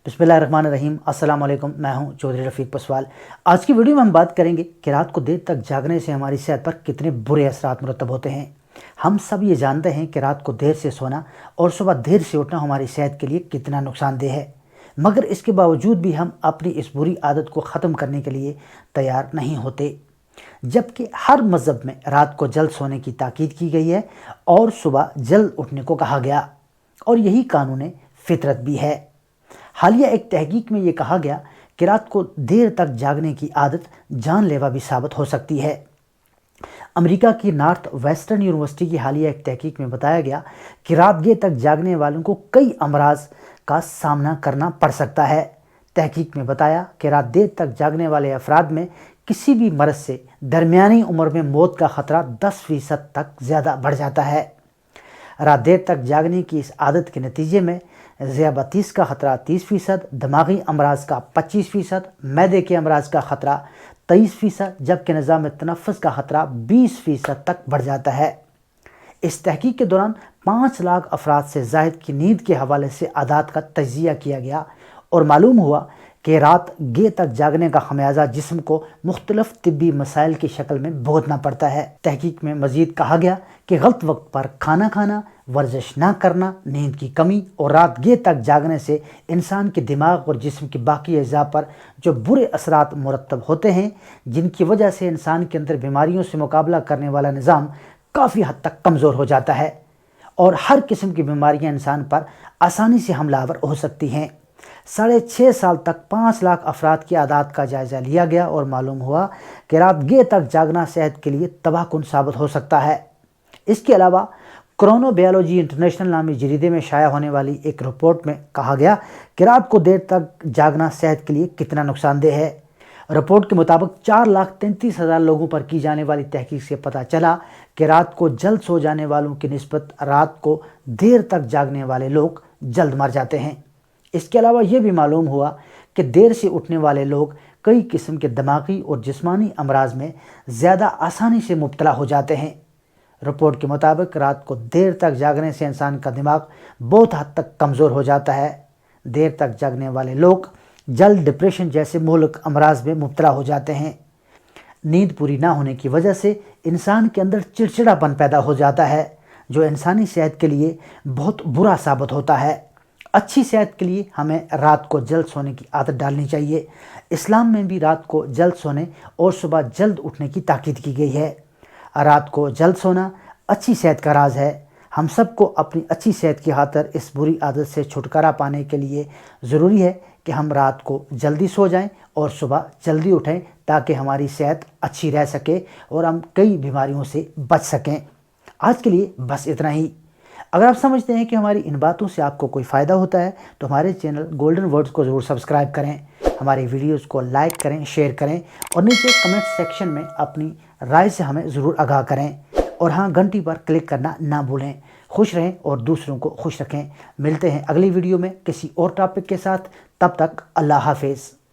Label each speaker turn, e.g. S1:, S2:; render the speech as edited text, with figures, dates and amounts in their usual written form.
S1: बिस्मिल्लाहिर्रहमानिर्रहीम। अस्सलाम वालेकुम। मैं हूं चौधरी रफ़ीक पसवाल। आज की वीडियो में हम बात करेंगे कि रात को देर तक जागने से हमारी सेहत पर कितने बुरे असरात मुरतब होते हैं। हम सब ये जानते हैं कि रात को देर से सोना और सुबह देर से उठना हमारी सेहत के लिए कितना नुकसानदेह है, मगर इसके बावजूद भी हम अपनी इस बुरी आदत को ख़त्म करने के लिए तैयार नहीं होते। जबकि हर मज़हब में रात को जल्द सोने की ताकीद की गई है और सुबह जल्द उठने को कहा गया, और यही कानून फितरत भी है। हालिया एक तहकीक में ये कहा गया कि रात को देर तक जागने की आदत जानलेवा भी साबित हो सकती है। अमेरिका की नॉर्थ वेस्टर्न यूनिवर्सिटी की हालिया एक तहकीक में बताया गया कि रात देर तक जागने वालों को कई अमराज का सामना करना पड़ सकता है। तहकीक में बताया कि रात देर तक जागने वाले अफराद में किसी भी मर्ज से दरमियानी उम्र में मौत का ख़तरा 10% तक ज़्यादा बढ़ जाता है। रात देर तक जागने की इस आदत के नतीजे में ज़ियाबतीस का ख़तरा 30%, दिमागी अमराज का 25%, मैदे के अमराज का ख़तरा 23%, जबकि निज़ाम तनफ़्फ़ुस का ख़तरा 20% तक बढ़ जाता है। इस तहकीक के दौरान 5 लाख अफराद से ज़ायद की नींद के हवाले से आदात का तज्ज़िया किया गया और मालूम हुआ कि रात देर तक जागने का खमियाजा जिस्म को मुख्तलिफ तिब्बी मसाइल की शक्ल में भुगतना पड़ता है। तहकीक में मज़ीद कहा गया कि गलत वक्त पर खाना खाना, वर्जिश ना करना, नींद की कमी और रात देर तक जागने से इंसान के दिमाग और जिस्म के बाकी अज़ा पर जो बुरे असरात मुरतब होते हैं, जिनकी वजह से इंसान के अंदर बीमारियों से मुकाबला करने वाला निज़ाम काफ़ी हद तक कमज़ोर हो जाता है और हर किस्म की बीमारियाँ इंसान पर आसानी से हमलावर हो सकती हैं। 6.5 साल तक 5 लाख अफराद की आदात का जायज़ा लिया गया और मालूम हुआ कि रात देर तक जागना सेहत के लिए तबाहकुन साबित हो सकता है। इसके अलावा क्रोनोबायोलॉजी इंटरनेशनल नामी जरीदे में शाया होने वाली एक रिपोर्ट में कहा गया कि रात को देर तक जागना सेहत के लिए कितना नुकसानदेह है। रिपोर्ट के मुताबिक 4,33,000 लोगों पर की जाने वाली तहकीक से पता चला कि रात को जल्द सो जाने वालों की निस्बत रात को देर तक जागने वाले लोग जल्द मर जाते हैं। इसके अलावा ये भी मालूम हुआ कि देर से उठने वाले लोग कई किस्म के दिमागी और जिस्मानी अमराज में ज़्यादा आसानी से मुब्तला हो जाते हैं। रिपोर्ट के मुताबिक रात को देर तक जागने से इंसान का दिमाग बहुत हद तक कमज़ोर हो जाता है। देर तक जागने वाले लोग जल्द डिप्रेशन जैसे मुहलिक अमराज में मुब्तला हो जाते हैं। नींद पूरी ना होने की वजह से इंसान के अंदर चिड़चिड़ापन पैदा हो जाता है, जो इंसानी सेहत के लिए बहुत बुरा साबित होता है। अच्छी सेहत के लिए हमें रात को जल्द सोने की आदत डालनी चाहिए। इस्लाम में भी रात को जल्द सोने और सुबह जल्द उठने की ताकीद की गई है। रात को जल्द सोना अच्छी सेहत का राज है। हम सबको अपनी अच्छी सेहत की खातिर इस बुरी आदत से छुटकारा पाने के लिए ज़रूरी है कि हम रात को जल्दी सो जाएं और सुबह जल्दी उठें, ताकि हमारी सेहत अच्छी रह सके और हम कई बीमारियों से बच सकें। आज के लिए बस इतना ही। अगर आप समझते हैं कि हमारी इन बातों से आपको कोई फ़ायदा होता है तो हमारे चैनल गोल्डन वर्ड्स को ज़रूर सब्सक्राइब करें, हमारी वीडियोस को लाइक करें, शेयर करें और नीचे कमेंट सेक्शन में अपनी राय से हमें ज़रूर आगाह करें। और हाँ, घंटी पर क्लिक करना ना भूलें। खुश रहें और दूसरों को खुश रखें। मिलते हैं अगली वीडियो में किसी और टॉपिक के साथ। तब तक अल्लाह हाफिज़।